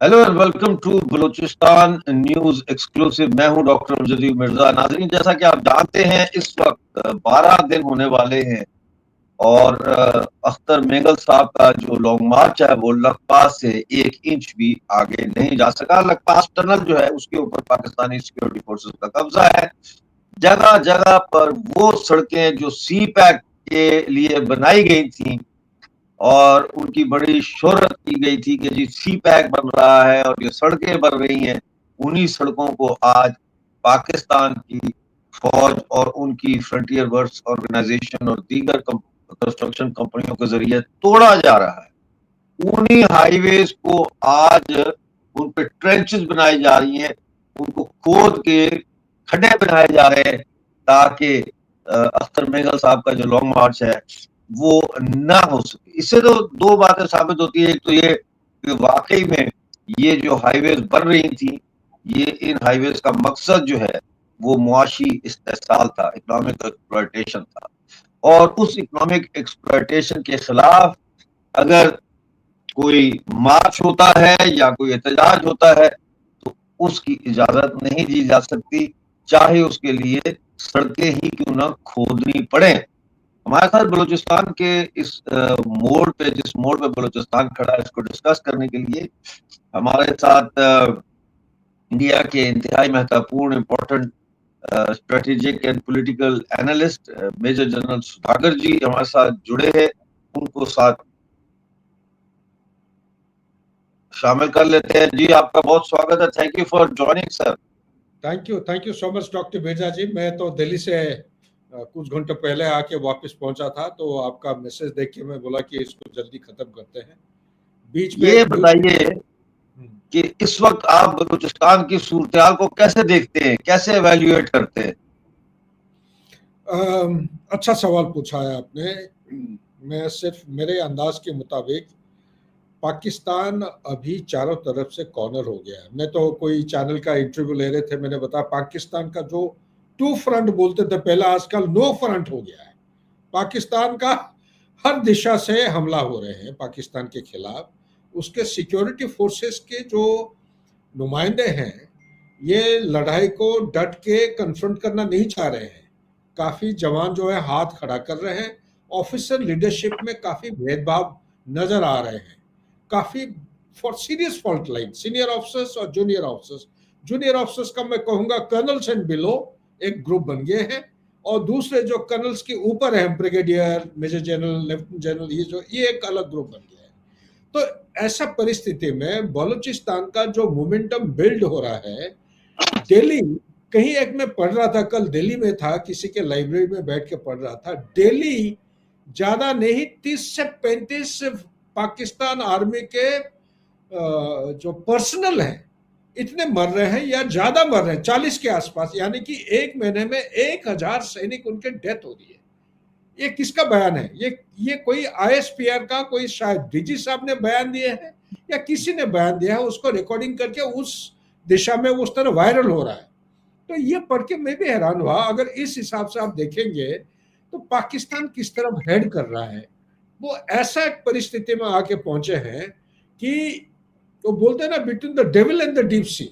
Hello and welcome to Balochistan news exclusive. मैं हूं doctor जदीद मिर्जा। नाजरीन, जैसा कि आप जानते हैं, इस वक्त 12 दिन होने वाले हैं और अख्तर मेंगल साहब का जो लॉन्ग मार्च है वो लखपास से 1 इंच भी आगे नहीं जा सका। लखपास टनल जो है उसके ऊपर पाकिस्तानी सिक्योरिटी फोर्सेस का कब्जा है। जगह जगह पर वो सड़कें जो सी पैक के लिए बनाई गई थी और उनकी बड़ी शोहरत की गई थी कि जी सी पैक बन रहा है और ये सड़कें बन रही हैं, उन्हीं सड़कों को आज पाकिस्तान की फौज और उनकी फ्रंटियर वर्क्स ऑर्गेनाइजेशन और दीगर कंस्ट्रक्शन कंपनियों के जरिए तोड़ा जा रहा है। उन्हीं हाईवेज को आज उन पे ट्रेंचेस बनाई जा रही हैं, उनको खोद के खड्डे बनाए जा रहे हैं ताकि अख्तर मेंगल साहब का जो लॉन्ग मार्च है वो ना हो सके। इससे तो दो बातें साबित होती है। एक तो ये कि वाकई में ये जो हाईवेज बन रही थी, ये इन हाईवेज का मकसद जो है वो मुआशी इस्तेहसाल था, इकोनॉमिक एक्सप्लॉयटेशन था। और उस इकोनॉमिक एक्सप्लॉयटेशन के खिलाफ अगर कोई मार्च होता है या कोई एहतजाज होता है तो उसकी इजाजत नहीं दी जा सकती, चाहे उसके लिए सड़कें ही क्यों ना खोदनी पड़े। हमारे साथ बलूचिस्तान के इस मोड़ पे, जिस मोड़ पे बलूचिस्तान खड़ा है, इसको डिस्कस करने के लिए हमारे साथ इंडिया के इंतहाई महत्वपूर्ण important strategic and political analyst major general Sudhakar ji हमारे साथ जुड़े हैं। उनको साथ शामिल कर लेते हैं। जी, आपका बहुत स्वागत है। Thank you for joining sir. Thank you so much doctor Mirza ji. मैं तो दिल्ली से कुछ घंटे पहले आके वापस पहुंचा था, तो आपका मैसेज देख के मैं बोला कि इसको जल्दी खत्म करते हैं। बीच में ये बताइए कि इस वक्त आप बलूचिस्तान की सूरत को कैसे देखते हैं, कैसे एवेल्युएट करते हैं? अच्छा सवाल पूछा है आपने। मैं सिर्फ मेरे अंदाज के मुताबिक पाकिस्तान अभी चारों तरफ से कॉर्नर हो गया है। मैं तो कोई चैनल का इंटरव्यू ले रहे थे, मैंने बताया पाकिस्तान का जो टू फ्रंट बोलते थे पहले, आजकल नो फ्रंट हो गया है। पाकिस्तान का हर दिशा से हमला हो रहे हैं पाकिस्तान के खिलाफ। उसके सिक्योरिटी फोर्सेस के जो नुमाइंदे हैं, ये लड़ाई को डट के कन्फ्रंट करना नहीं चाह रहे हैं। काफी जवान जो है हाथ खड़ा कर रहे हैं। ऑफिसर लीडरशिप में काफी भेदभाव नजर आ रहे हैं। काफी for serious fault line, senior officers और जूनियर ऑफिसर्स का मैं कहूंगा कर्नल्स एंड बिलो एक ग्रुप बन गए हैं, और दूसरे जो कर्नल्स के ऊपर है, brigadier, major general, lieutenant general, ये एक अलग ग्रुप बन गया है। तो ऐसा परिस्थिति में बलूचिस्तान का जो मोमेंटम बिल्ड हो रहा है, दिल्ली, कहीं एक मैं पढ़ रहा था, कल दिल्ली में था, किसी के लाइब्रेरी में बैठ के पढ़ रहा था, दिल्ली ज्यादा नहीं 30 से 35 पाकिस्तान आर्मी के जो पर्सनल है इतने मर रहे हैं या ज्यादा मर रहे हैं, 40 के आसपास, यानी कि एक महीने में 1000 सैनिक उनके डेथ हो रही है। ये किसका बयान है? ये कोई आईएसपीआर का, कोई शायद डीजी साहब ने बयान दिए हैं या किसी ने बयान दिया है, उसको रिकॉर्डिंग करके उस दिशा में उस तरह वायरल हो रहा है। तो ये पढ़ के मैं भी हैरान हुआ। अगर इस हिसाब से आप देखेंगे तो पाकिस्तान किस तरफ हेड कर रहा है, वो ऐसा एक परिस्थिति में आके पहुंचे हैं कि वो बोलते हैं ना, between the devil and the deep sea.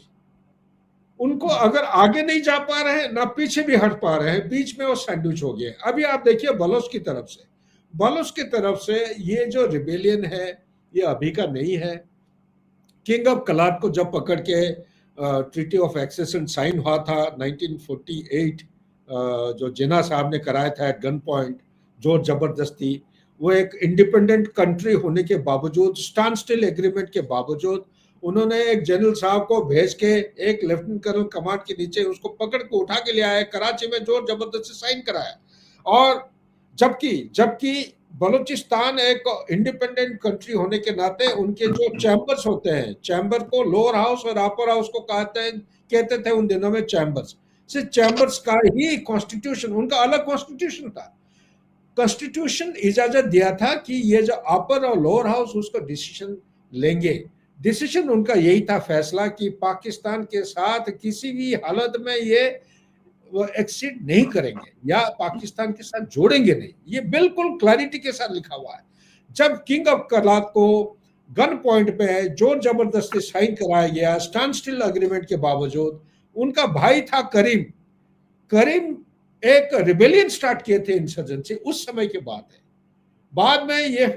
उनको अगर आगे नहीं जा पा रहे हैं ना पीछे भी हट पा रहे हैं, बीच में वो सैंडविच हो गए। अभी आप देखिए बलोच की तरफ से, ये जो रिबेलियन है ये अभी का नहीं है। किंग ऑफ कलाट को जब पकड़ के ट्रीटी ऑफ एक्सेशन साइन हुआ था 1948, जो जिन्ना साहब ने कराया था एट गन पॉइंट, जोर जबरदस्ती, वो एक इंडिपेंडेंट कंट्री होने के बावजूद, स्टैंड स्टिल एग्रीमेंट के बावजूद, उन्होंने एक जनरल साहब को भेज के एक लेफ्टिनेंट कर्नल कमांड के नीचे उसको पकड़ के उठा के ले आया, कराची में जोर जबरदस्ती साइन कराया। और जबकि जबकि बलूचिस्तान एक इंडिपेंडेंट कंट्री होने के नाते उनके जो चैम्बर्स होते हैं, चैम्बर को लोअर हाउस और अपर हाउस को कहते थे उन दिनों में चैम्बर्स, सिर्फ चैम्बर्स का ही कॉन्स्टिट्यूशन, उनका अलग कॉन्स्टिट्यूशन था। कॉन्स्टिट्यूशन इजाजत दिया था कि ये जो अपर और लोअर हाउस उसको डिसीजन लेंगे। डिसीजन उनका यही था, फैसला, कि पाकिस्तान के साथ किसी भी हालत में ये वो एक्सीड नहीं करेंगे या पाकिस्तान के साथ जोड़ेंगे नहीं। ये बिल्कुल क्लैरिटी के साथ लिखा हुआ है। जब किंग ऑफ कलात को गन पॉइंट पे है, जोर जबरदस्ती साइन कराया गया स्टैंड स्टिल अग्रीमेंट के बावजूद। उनका भाई था करीम, करीम एक रिबेलियन स्टार्ट किए थे इंसर्जेंसी, उस समय की बात है। बाद में ये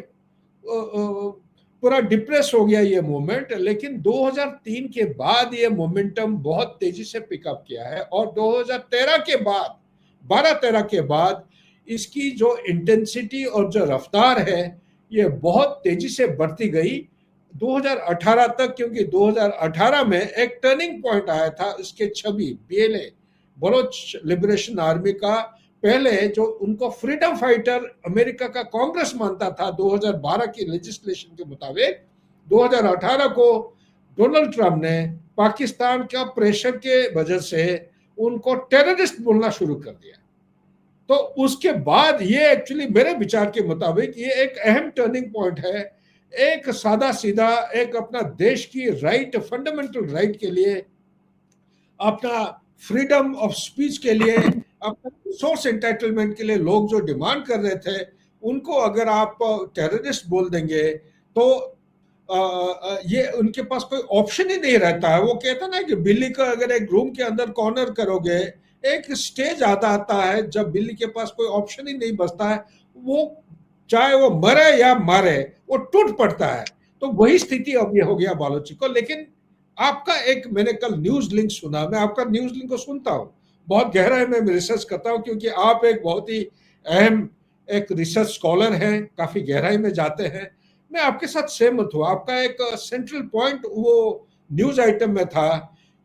पूरा डिप्रेस हो गया ये मूवमेंट, लेकिन 2003 के बाद ये मोमेंटम बहुत तेजी से पिकअप किया है और 2013 के बाद 12-13 के बाद इसकी जो इंटेंसिटी और जो रफ्तार है ये बहुत तेजी से बढ़ती गई 2018 तक, क्योंकि 2018 में एक टर्निंग पॉइंट आया था इसके छवि बीएलए बलोच लिबरेशन आर्मी का। पहले जो उनको फ्रीडम फाइटर अमेरिका का कांग्रेस मानता था 2012 की लेजिस्लेशन के मुताबिक, 2018 को डोनाल्ड ट्रंप ने पाकिस्तान का प्रेशर के वजह से उनको टेररिस्ट बोलना शुरू कर दिया। तो उसके बाद ये एक्चुअली मेरे विचार के मुताबिक ये एक अहम टर्निंग पॉइंट है। एक सादा सीधा एक अपना देश की राइट, फंडामेंटल राइट के लिए, अपना फ्रीडम ऑफ स्पीच के लिए, अपना रिसोर्स एंटाइटलमेंट के लिए लोग जो डिमांड कर रहे थे उनको अगर आप टेररिस्ट बोल देंगे तो ये उनके पास कोई ऑप्शन ही नहीं रहता है। वो कहता ना कि बिल्ली को अगर एक रूम के अंदर कॉर्नर करोगे, एक स्टेज आता है जब बिल्ली के पास कोई ऑप्शन ही नहीं बचता है, वो चाहे वो मरे या मारे वो टूट पड़ता है। तो वही स्थिति अब ये हो गया बालोची को। लेकिन आपका एक, मैंने कल न्यूज लिंक सुना, मैं आपका न्यूज लिंक को सुनता हूँ, बहुत गहराई में रिसर्च करता हूँ क्योंकि आप एक बहुत ही अहम एक रिसर्च स्कॉलर हैं, काफी गहराई में जाते हैं। मैं आपके साथ सहमत हूँ। आपका एक सेंट्रल पॉइंट वो न्यूज आइटम में था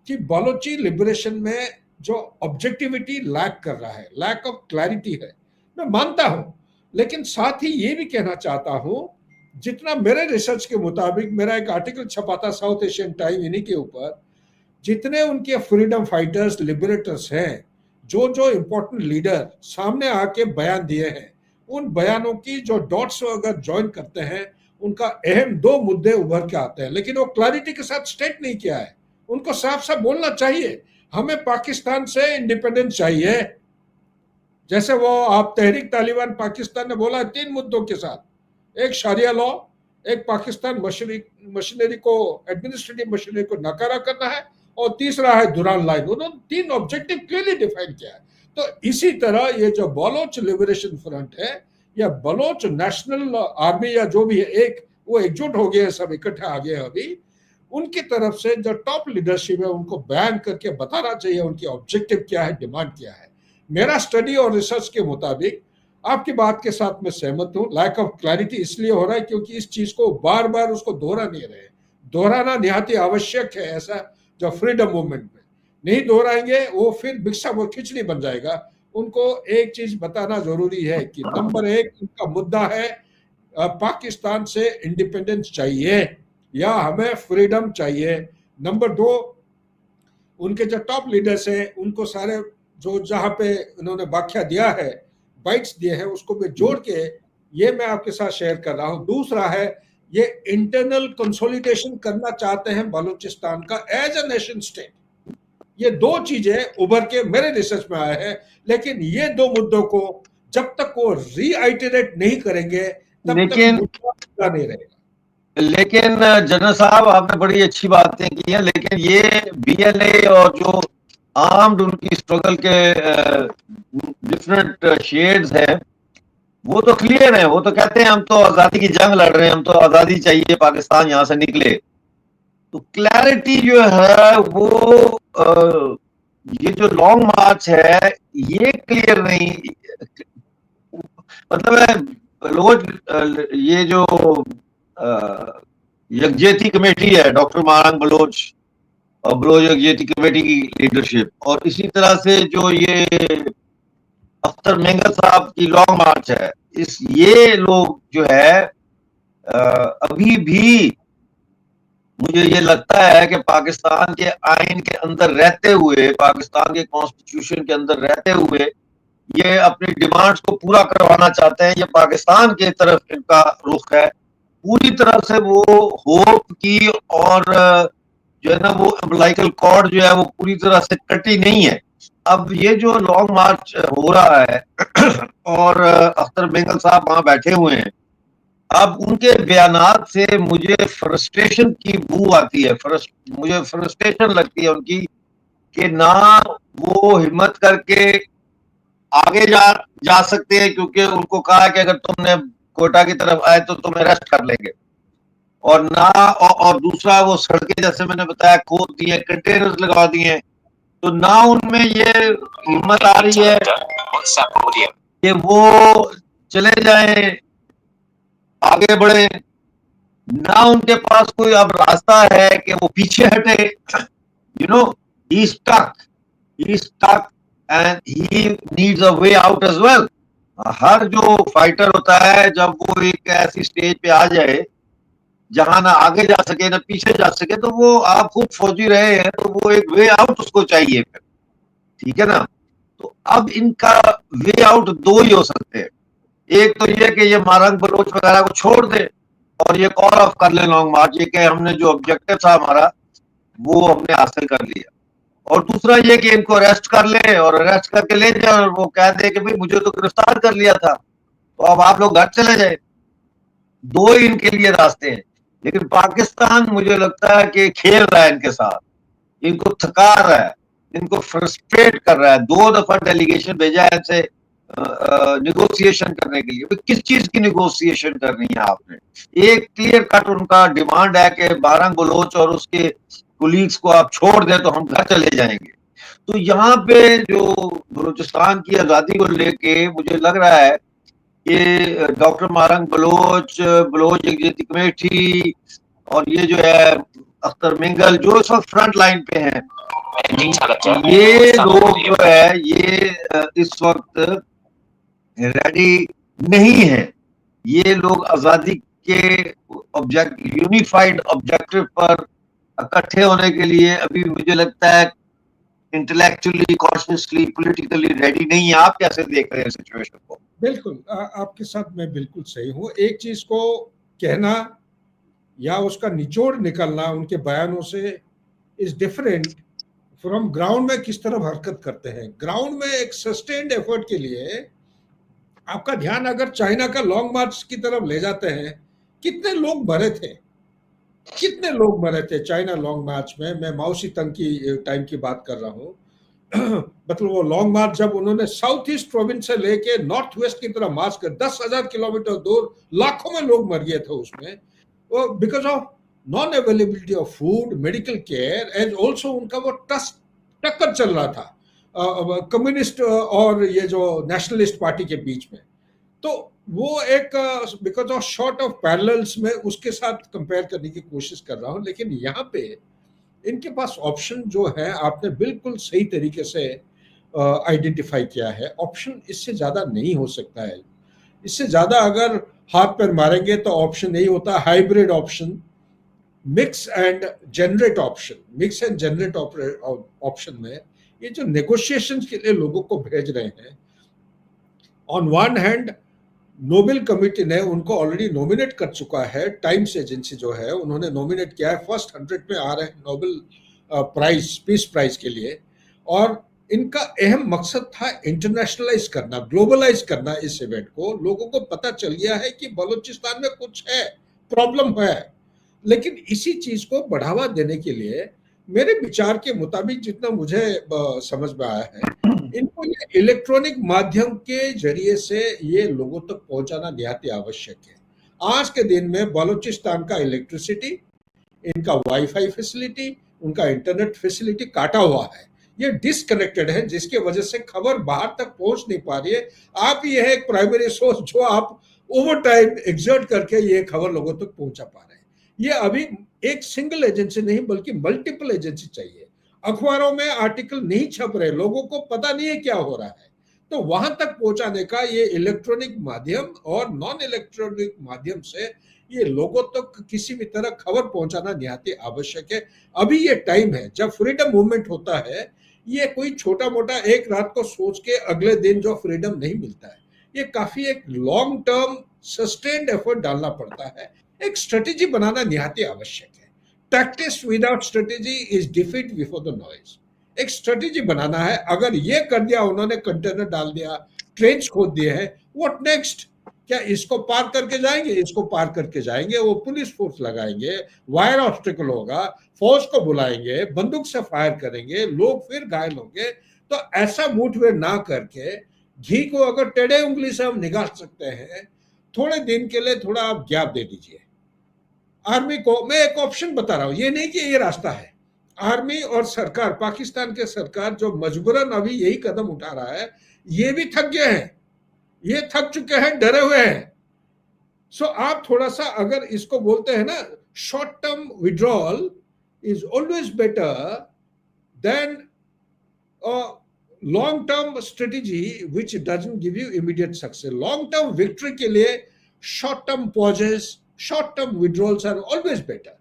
कि बालोची लिबरेशन में जो ऑब्जेक्टिविटी लैक कर रहा है, लैक ऑफ क्लैरिटी है, मैं मानता हूं। लेकिन साथ ही ये भी कहना चाहता हूं, जितना मेरे रिसर्च के मुताबिक, मेरा एक आर्टिकल छपा था साउथ एशियन टाइम इन्हीं के ऊपर, जितने उनके फ्रीडम फाइटर्स, लिबरेटर्स हैं, जो जो इंपॉर्टेंट लीडर सामने आके बयान दिए हैं, उन बयानों की जो डॉट्स अगर ज्वाइन करते हैं, उनका अहम 2 मुद्दे उभर के आते हैं। लेकिन वो क्लैरिटी के साथ स्टेट नहीं किया है। उनको साफ साफ बोलना चाहिए, हमें पाकिस्तान से इंडिपेंडेंस चाहिए। जैसे वो आप तहरीक तालिबान पाकिस्तान ने बोला 3 मुद्दों के साथ, एक शरिया लॉ, एक पाकिस्तान मशीनरी को, एडमिनिस्ट्रेटिव मशीनरी को नकारा करना है, और तीसरा है दुरान लाइन। उन्होंने 3 ऑब्जेक्टिव क्लियरली डिफाइन किया है। तो इसी तरह ये जो बलोच लिबरेशन फ्रंट है या बलोच नेशनल आर्मी या जो भी है, एक वो एकजुट हो गए, सब इकट्ठे आ गए। अभी उनकी तरफ से जो टॉप लीडरशिप है उनको बयान करके बताना चाहिए उनकी ऑब्जेक्टिव क्या है, डिमांड क्या है। मेरा स्टडी और रिसर्च के मुताबिक आपकी बात के साथ मैं सहमत हूं। लैक ऑफ क्लैरिटी इसलिए हो रहा है क्योंकि इस चीज को बार बार उसको दोहरा नहीं रहे। दोहराना निहायत आवश्यक है। ऐसा जो फ्रीडम मूवमेंट में नहीं दोहराएंगे वो फिर भिक्षा वो खिचड़ी बन जाएगा। उनको एक चीज बताना जरूरी है कि नंबर 1 उनका मुद्दा है पाकिस्तान से इंडिपेंडेंस चाहिए या हमें फ्रीडम चाहिए। नंबर 2, उनके जो टॉप लीडर्स हैं उनको सारे जो जहां पे उन्होंने व्याख्या दिया है, बाइट्स दिए हैं, उसको मैं जोड़ के ये मैं आपके साथ शेयर कर रहा हूं। दूसरा है ये इंटरनल कंसोलिडेशन करना चाहते हैं बलूचिस्तान का एज अ नेशन स्टेट। ये 2 चीजें उभर के मेरे रिसर्च में आए हैं। लेकिन ये 2 मुद्दों को जब तक वो रीआइटरेट नहीं करेंगे तब तक मुद्दा नहीं रहेगा। लेकिन जनरल साहब आपने बड़ी अच्छी बातें की हैं, लेकिन ये बीएलए और जो आर्म्ड उनकी स्ट्रगल के डिफरेंट शेड्स हैं वो तो क्लियर है। वो तो कहते हैं हम तो आजादी की जंग लड़ रहे हैं, हम तो आजादी चाहिए, पाकिस्तान यहां से निकले। तो क्लैरिटी जो है वो ये जो लॉन्ग मार्च है ये क्लियर नहीं, मतलब लोग ये जो यकजहती कमेटी है, डॉक्टर मारंग बलोच और बलोच यकजहती कमेटी की लीडरशिप, और इसी तरह से जो ये अख्तर मेंगल साहब की लॉन्ग मार्च है, ये लोग जो है अभी भी मुझे ये लगता है कि पाकिस्तान के आइन के अंदर रहते हुए, पाकिस्तान के कॉन्स्टिट्यूशन के अंदर रहते हुए ये अपनी डिमांड्स को पूरा करवाना चाहते हैं। ये पाकिस्तान के तरफ इनका रुख है पूरी तरह से। वो होप की और जो है ना वो अम्बिलाइकल कॉर्ड जो है वो पूरी तरह से कटी नहीं है। अब ये जो लॉन्ग मार्च हो रहा है और अख्तर मेंगल साहब वहां बैठे हुए हैं, अब उनके बयानात से मुझे फ्रस्ट्रेशन की बू आती है, मुझे फ्रस्ट्रेशन लगती है उनकी, कि ना वो हिम्मत करके आगे जा सकते हैं, क्योंकि उनको कहा कि अगर तुमने कोटा की तरफ आए तो तुम्हें अरेस्ट कर लेंगे, और ना और दूसरा वो सड़कें जैसे मैंने बताया खोद दिए, कंटेनर्स लगा दिए, तो ना उनमें ये हिम्मत आ रही है कि वो चले जाए, आगे बढ़े, ना उनके पास कोई अब रास्ता है कि वो पीछे हटे। You know, he stuck and he needs a way out as well. हर जो फाइटर होता है, जब वो एक ऐसी स्टेज पे आ जाए जहां ना आगे जा सके ना पीछे जा सके, तो वो, आप खूब फौजी रहे हैं तो वो एक वे आउट उसको चाहिए फिर, ठीक है ना। तो अब इनका वे आउट दो ही हो सकते हैं। एक तो ये कि ये मारंग बलोच वगैरह को छोड़ दे और ये कॉल ऑफ कर ले लॉन्ग मार्च, ये कि हमने जो ऑब्जेक्टिव था हमारा वो हमने हासिल कर लिया। और दूसरा ये कि इनको अरेस्ट कर ले और अरेस्ट करके ले जाए और वो कह दे कि भाई मुझे तो गिरफ्तार कर लिया था, तो अब आप लोग घर चले जाए। दो ही इनके लिए रास्ते हैं। लेकिन पाकिस्तान मुझे लगता है कि खेल रहा है इनके साथ, इनको थका रहा है, इनको फ्रस्ट्रेट कर रहा है। 2 दफा डेलीगेशन भेजा है इनसे निगोशिएशन करने के लिए। किस चीज की निगोशिएशन करनी है आपने? एक क्लियर कट उनका डिमांड है कि बारंग बलोच और उसके कुलीग्स को आप छोड़ दें तो हम घर चले जाएंगे। तो यहाँ पे जो बलूचिस्तान की आजादी को लेके मुझे लग रहा है कि doctor Marang Baloch, Baloch executive committee और ये जो है अख्तर मिंगल जो इस वक्त फ्रंट लाइन पे हैं, ये लोग जो है ये इस वक्त रेडी नहीं है। ये लोग आजादी के यूनिफाइड ऑब्जेक्टिव पर इकट्ठे होने के लिए अभी मुझे लगता है इंटेलेक्चुअली, कॉन्शियसली, पॉलिटिकली रेडी नहीं है। आप कैसे देख रहे हैं सिचुएशन को? बिल्कुल, आपके साथ मैं बिल्कुल सही हूँ। एक चीज को कहना या उसका निचोड़ निकलना उनके बयानों से इज डिफरेंट फ्रॉम ग्राउंड में किस तरह हरकत करते हैं। ग्राउंड में एक सस्टेन्ड एफर्ट के लिए आपका ध्यान अगर चाइना का लॉन्ग मार्च की तरफ ले जाते हैं, कितने लोग मरे थे, कितने लोग मरे थे चाइना लॉन्ग मार्च में। मैं माओसी तंग की टाइम की बात कर रहा हूँ। मतलब वो लॉन्ग मार्च जब उन्होंने साउथ ईस्ट प्रोविंस से लेके नॉर्थ वेस्ट की तरफ मार्च कर 10,000 किलोमीटर दूर, लाखों में लोग मर गए थे उसमें, वो because of non availability of food, medical care and also उनका वो टक्कर चल रहा था कम्युनिस्ट और ये जो नेशनलिस्ट पार्टी के बीच में। तो वो एक because of short of parallels में उसके साथ कंपेयर करने की कोशिश कर रहा हूं। लेकिन यहाँ पे इनके पास ऑप्शन जो है, आपने बिल्कुल सही तरीके से आइडेंटिफाई किया है, ऑप्शन इससे ज्यादा नहीं हो सकता है। इससे ज्यादा अगर हाथ पैर मारेंगे तो ऑप्शन यही होता है hybrid option, mix and generate option. Mix and generate option में ये जो नेगोशिएशन के लिए लोगों को भेज रहे हैं, on one hand Nobel committee ने उनको ऑलरेडी नॉमिनेट कर चुका है। टाइम्स एजेंसी जो है उन्होंने नॉमिनेट किया है, फर्स्ट 100 में आ रहे हैं नोबेल प्राइज, पीस प्राइज के लिए। और इनका अहम मकसद था इंटरनेशनलाइज करना, ग्लोबलाइज करना इस इवेंट को। लोगों को पता चल गया है कि बलूचिस्तान में कुछ है, प्रॉब्लम है। लेकिन इसी चीज को बढ़ावा देने के लिए मेरे विचार के मुताबिक, जितना मुझे समझ में आया है, इनको ये इलेक्ट्रॉनिक माध्यम के जरिए से ये लोगों तक पहुंचाना निहायत आवश्यक है। आज के दिन में बलूचिस्तान का इलेक्ट्रिसिटी, इनका वाईफाई फैसिलिटी, उनका इंटरनेट फैसिलिटी काटा हुआ है, ये डिसकनेक्टेड है, जिसकी वजह से खबर बाहर तक पहुंच नहीं पा रही है। आप ये है एक प्राइमरी सोर्स जो आप ओवर टाइम एग्जर्ट करके ये खबर लोगों तक पहुंचा पा रहे हैं। ये अभी एक सिंगल एजेंसी नहीं बल्कि मल्टीपल एजेंसी चाहिए। अखबारों में आर्टिकल नहीं छप रहे, लोगों को पता नहीं है क्या हो रहा है, तो वहां तक पहुंचाने का ये इलेक्ट्रॉनिक माध्यम और नॉन इलेक्ट्रॉनिक माध्यम से ये लोगों तक किसी भी तरह खबर पहुंचाना निहायत आवश्यक है। अभी ये टाइम है जब फ्रीडम मूवमेंट होता है। ये कोई छोटा मोटा एक रात को सोच के अगले दिन जो फ्रीडम नहीं मिलता है, ये काफी एक लॉन्ग टर्म सस्टेन्ड एफर्ट डालना पड़ता है। एक स्ट्रेटेजी बनाना निहायत आवश्यक है। Tactics without strategy is defeat before the noise. एक स्ट्रेटेजी बनाना है। अगर ये कर दिया उन्होंने, कंटेनर डाल दिया, ट्रेन्स खोद दिए हैं, व्हाट नेक्स्ट? क्या इसको पार करके जाएंगे? इसको पार करके जाएंगे, वो पुलिस फोर्स लगाएंगे, वायर ऑब्स्टिकल होगा, फौज को बुलाएंगे, बंदूक से फायर करेंगे, लोग फिर घायल होंगे। तो ऐसा मुठभेड़ ना करके घी को अगर टेढ़े उंगली से हम निकाल सकते हैं, थोड़े दिन के लिए थोड़ा आप गैप दे दीजिए आर्मी को। मैं एक ऑप्शन बता रहा हूं, ये नहीं कि ये रास्ता है। आर्मी और सरकार, पाकिस्तान के सरकार जो मजबूरन अभी यही कदम उठा रहा है, ये भी थक गए हैं, ये थक चुके हैं, डरे हुए हैं। सो आप थोड़ा सा अगर इसको बोलते हैं ना, short term withdrawal is always better than long term strategy which doesn't give you immediate success. Long term victory के लिए short term pauses, short term withdrawals are always better.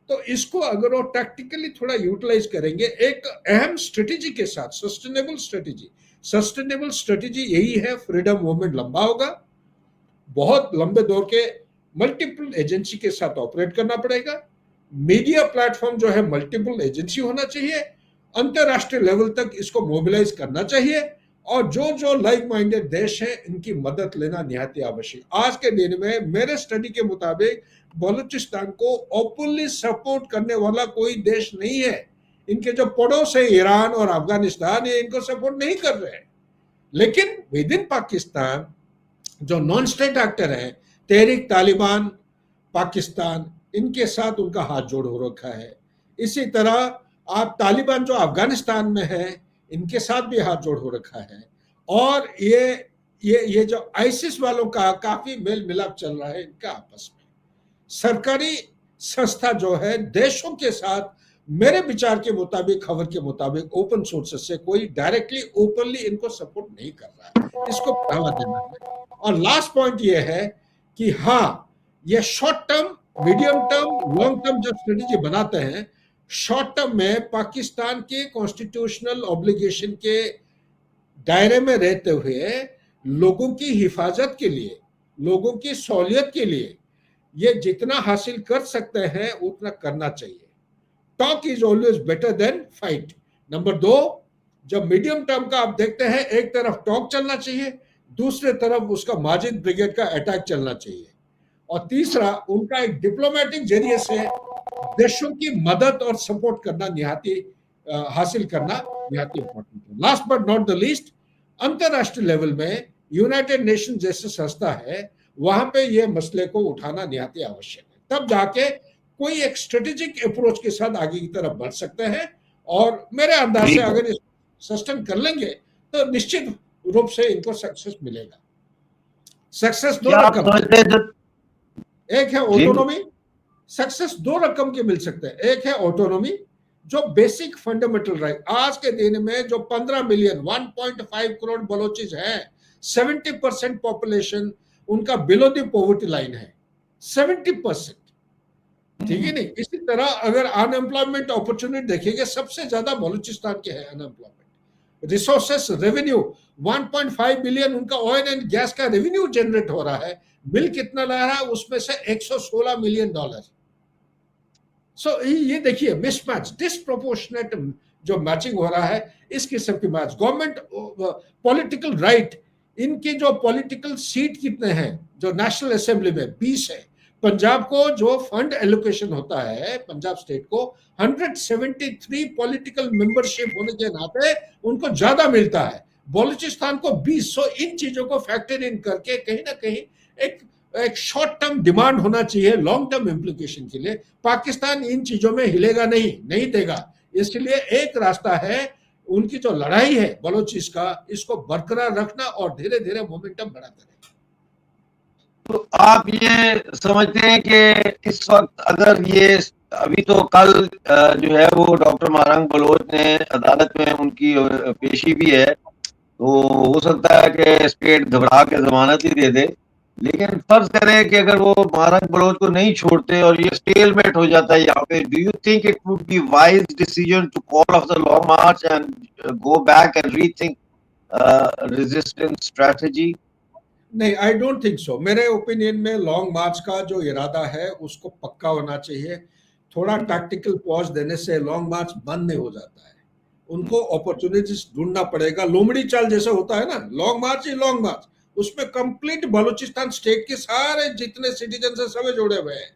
तो इसको अगर वो टैक्टिकली थोड़ा यूटिलाइज करेंगे एक अहम स्ट्रेटेजी के साथ, सस्टेनेबल स्ट्रेटेजी। सस्टेनेबल स्ट्रेटेजी यही है, फ्रीडम मूवमेंट लंबा होगा, बहुत लंबे दौर के मल्टीपल एजेंसी के साथ ऑपरेट करना पड़ेगा। मीडिया प्लेटफॉर्म जो है मल्टीपल एजेंसी होना चाहिए, अंतरराष्ट्रीय लेवल तक इसको मोबिलाइज करना चाहिए, और जो जो लाइक माइंडेड देश है इनकी मदद लेना निहायत आवश्यक। आज के दिन में मेरे स्टडी के मुताबिक बलूचिस्तान को ओपनली सपोर्ट करने वाला कोई देश नहीं है। इनके जो पड़ोस है ईरान और अफगानिस्तान, ये इनको सपोर्ट नहीं कर रहे हैं। लेकिन विद इन पाकिस्तान जो नॉन स्टेट एक्टर हैं, तहरीक तालिबान पाकिस्तान, इनके साथ उनका हाथ जोड़ हो रखा है। इसी तरह आप तालिबान जो अफगानिस्तान में है, इनके साथ भी हाथ जोड़ हो रखा है। और ये जो आईसिस वालों का काफी मेल मिलाप चल रहा है इनका आपस में। सरकारी संस्था जो है देशों के साथ, मेरे विचार के मुताबिक, खबर के मुताबिक, ओपन सोर्सेस से कोई डायरेक्टली ओपनली इनको सपोर्ट नहीं कर रहा है, इसको बढ़ावा देना है। और लास्ट पॉइंट ये है कि हाँ, ये short term, medium term, long term जब स्ट्रेटेजी बनाते हैं, शॉर्ट टर्म में पाकिस्तान के कॉन्स्टिट्यूशनल ऑब्लिगेशन के दायरे में रहते हुए लोगों की हिफाजत के लिए, लोगों की सहूलियत के लिए ये जितना हासिल कर सकते हैं उतना करना चाहिए। Talk is always better then fight. Number 2, जब मीडियम टर्म का आप देखते हैं, एक तरफ टॉक चलना चाहिए, दूसरे तरफ उसका माजिद ब्रिगेड का अटैक चलना चाहिए, और तीसरा उनका एक डिप्लोमेटिक जरिए से देशों की मदद और सपोर्ट करना निहाती हासिल करना निहाती इंपॉर्टेंट है। Last but not the least, अंतरराष्ट्रीय लेवल में यूनाइटेड नेशन जैसे संस्था है, वहां पे ये मसले को उठाना निहाती आवश्यक है। तब जाके कोई एक स्ट्रेटेजिक अप्रोच के साथ आगे की तरफ बढ़ सकते हैं। और मेरे अंदाज से अगर इसको सस्टेन कर लेंगे तो निश्चित रूप से इनको सक्सेस मिलेगा। सक्सेस दो रकम, एक है ऑटोनॉमी, सक्सेस दो रकम के मिल सकते हैं। एक है ऑटोनॉमी, जो बेसिक फंडामेंटल राइट, आज के दिन में जो 15 मिलियन 1.5 करोड़ बलोचिस हैं, 70% पॉपुलेशन उनका बिलो द पॉवर्टी लाइन है, 70%, ठीक है नहीं। इसी तरह अगर अनएम्प्लॉयमेंट अपॉर्चुनिटी देखेंगे, सबसे ज्यादा बलूचिस्तान के है अनएम्प्लॉयमेंट। रिसोर्सेस रेवेन्यू 1.5 बिलियन उनका ऑयल एंड गैस का रेवेन्यू जनरेट हो रहा है, बिल कितना ला रहा है उसमें से $116 मिलियन। सो ये देखिए मिसमैच, डिसप्रोपोर्शनेट जो मैचिंग हो रहा है, इस किस्म की मैच। गवर्नमेंट पॉलिटिकल राइट, इनके जो पॉलिटिकल सीट कितने हैं, जो नेशनल असेंबली में 20 है। पंजाब को जो फंड एलोकेशन होता है, पंजाब स्टेट को 173 पॉलिटिकल मेंबरशिप होने के नाते उनको ज्यादा मिलता है, बलूचिस्तान को 20। सो इन चीजों को फैक्टर इन करके कहीं ना कहीं एक शॉर्ट टर्म डिमांड होना चाहिए लॉन्ग टर्म इम्प्लीकेशन के लिए। पाकिस्तान इन चीजों में हिलेगा नहीं देगा। इसलिए एक रास्ता है, उनकी जो लड़ाई है बलोचिस का, इसको बरकरार रखना और धीरे धीरे मोमेंटम बढ़ाते रहना। तो आप ये समझते हैं कि इस वक्त अगर ये अभी तो कल जो है वो डॉक्टर मारंग बलोच ने अदालत में उनकी पेशी भी है, तो हो सकता है कि स्टेट घबरा के जमानत ही दे दे। लेकिन फर्ज करें कि अगर वो मारंग बलोच को नहीं छोड़ते और ये स्टेलमेट हो जाता है यहाँ पे, do you think it would be wise decision to call off the long march and go back and rethink resistance strategy? नहीं, आई डोंट थिंक सो। मेरे ओपिनियन में लॉन्ग मार्च का जो इरादा है उसको पक्का होना चाहिए। थोड़ा टैक्टिकल पॉज देने से लॉन्ग मार्च बंद नहीं हो जाता है, उनको अपॉर्चुनिटीज ढूंढना पड़ेगा। लोमड़ी चाल जैसे होता है ना, लॉन्ग मार्च ही लॉन्ग मार्च, उसमें कंप्लीट बलूचिस्तान स्टेट के सारे जितने सिटीजन है सभी जुड़े हुए हैं।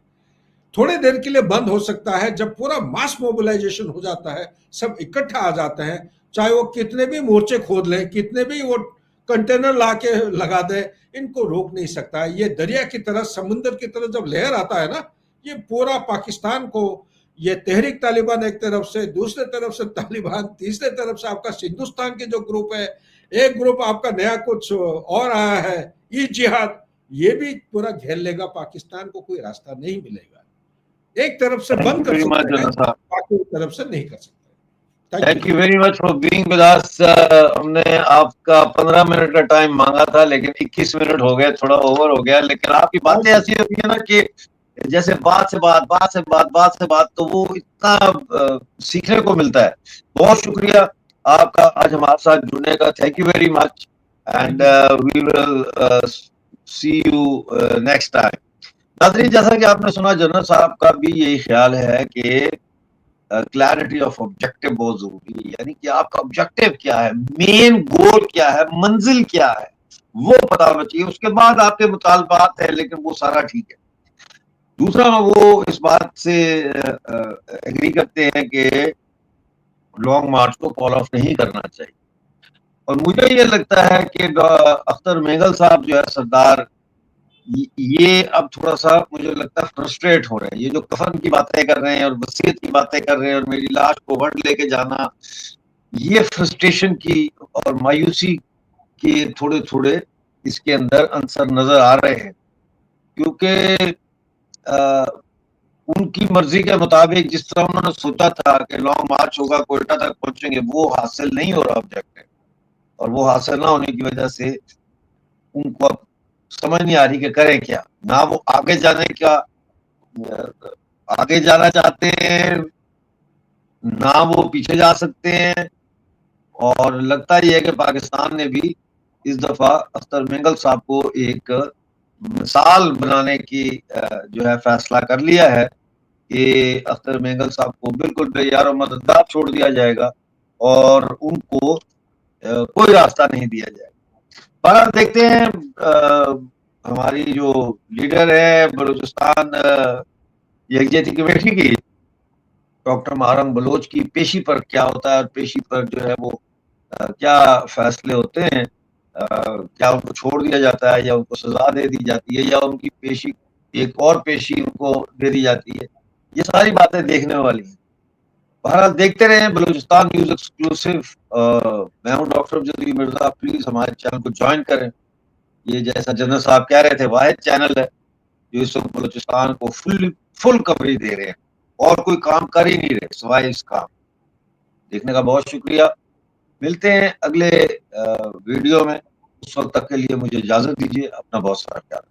थोड़ी देर के लिए बंद हो सकता है, जब पूरा मास मोबिलाइजेशन हो जाता है, सब इकट्ठा आ जाते हैं, चाहे वो कितने भी मोर्चे खोद लें, कितने भी वो कंटेनर ला के लगा दे, इनको रोक नहीं सकता। ये दरिया की तरह, समुद्र की तरह जब लहर आता है ना, ये पूरा पाकिस्तान को, ये तहरीक तालिबान एक तरफ से, दूसरे तरफ से तालिबान, तीसरे तरफ से आपका हिंदुस्तान के जो ग्रुप है, एक ग्रुप आपका नया कुछ और आया है, ई जिहाद, ये भी पूरा घेर लेगा पाकिस्तान को, कोई रास्ता नहीं मिलेगा। एक तरफ से बंद कर सकते हैं, बाकी तरफ से नहीं कर सकते। Thank you very much for being with us. हमने आपका 15 मिनट का टाइम मांगा था, लेकिन 21 मिनट हो गए, थोड़ा ओवर हो गया। लेकिन आपकी बातें ऐसी होती है ना कि जैसे बात से बात, तो वो इतना सीखने को मिलता है। बहुत शुक्रिया आपका आज हमारे साथ जुड़ने का। Thank you very much, and we will see you next time. नाज़रीन, जैसा कि आपने सुना, जनरल साहब का भी यही ख्याल है कि क्लैरिटी ऑफ ऑब्जेक्टिव बहुत जरूरी है। यानी कि आपका ऑब्जेक्टिव क्या है, मेन गोल क्या है, मंजिल क्या है, वो पता होना चाहिए। उसके बाद आपके मुतालबात है, लेकिन वो सारा ठीक है। दूसरा, वो इस बात से एग्री करते हैं कि लॉन्ग मार्च को कॉल ऑफ नहीं करना चाहिए। और मुझे ये लगता है कि अख्तर मेंगल साहब जो है सरदार, ये अब थोड़ा सा मुझे लगता है फ्रस्ट्रेट हो रहे हैं। ये जो कफन की बातें कर रहे हैं और वसीयत की बातें कर रहे हैं और मेरी लाश को वर्ल्ड लेके जाना, ये फ्रस्ट्रेशन की और मायूसी के थोड़े थोड़े इसके अंदर अंसर नजर आ रहे हैं। क्योंकि उनकी मर्जी के मुताबिक जिस तरह उन्होंने सोचा था कि लॉन्ग मार्च होगा, कोयटा तक पहुंचेंगे, वो हासिल नहीं हो रहा ऑब्जेक्टिव। और वो हासिल ना होने की वजह से उनको अब समझ नहीं आ रही कि करें क्या। ना वो आगे जाना चाहते हैं, ना वो पीछे जा सकते हैं। और लगता ही है कि पाकिस्तान ने भी इस दफा अख्तर मेंगल साहब को एक मिसाल बनाने की जो है फैसला कर लिया है कि अख्तर मेंगल साहब को बिल्कुल बेयार और मददगार छोड़ दिया जाएगा और उनको कोई रास्ता नहीं दिया जाएगा। पर देखते हैं हमारी जो लीडर है बलूचिस्तान यकजहती कमेटी की, डॉक्टर मुहर्रम बलोच की पेशी पर क्या होता है और पेशी पर जो है वो क्या फैसले होते हैं। क्या उनको छोड़ दिया जाता है या उनको सजा दे दी जाती है या उनकी पेशी, एक और पेशी उनको दे दी जाती है। ये सारी बातें देखने वाली हैं। बहरहाल देखते रहे बलूचिस्तान न्यूज एक्सक्लूसिव। मैं हूँ डॉक्टर अफजल मिर्जा। प्लीज हमारे चैनल को ज्वाइन करें। ये जैसा जनरल साहब कह रहे थे, वाहिद चैनल है जो इस वक्त बलूचिस्तान को फुल कवरेज दे रहे हैं और कोई काम कर ही नहीं रहे सिवाय इस काम देखने का। बहुत शुक्रिया। मिलते हैं अगले वीडियो में। उस वक्त तक के लिए मुझे इजाजत दीजिए। अपना बहुत सारा ख्याल।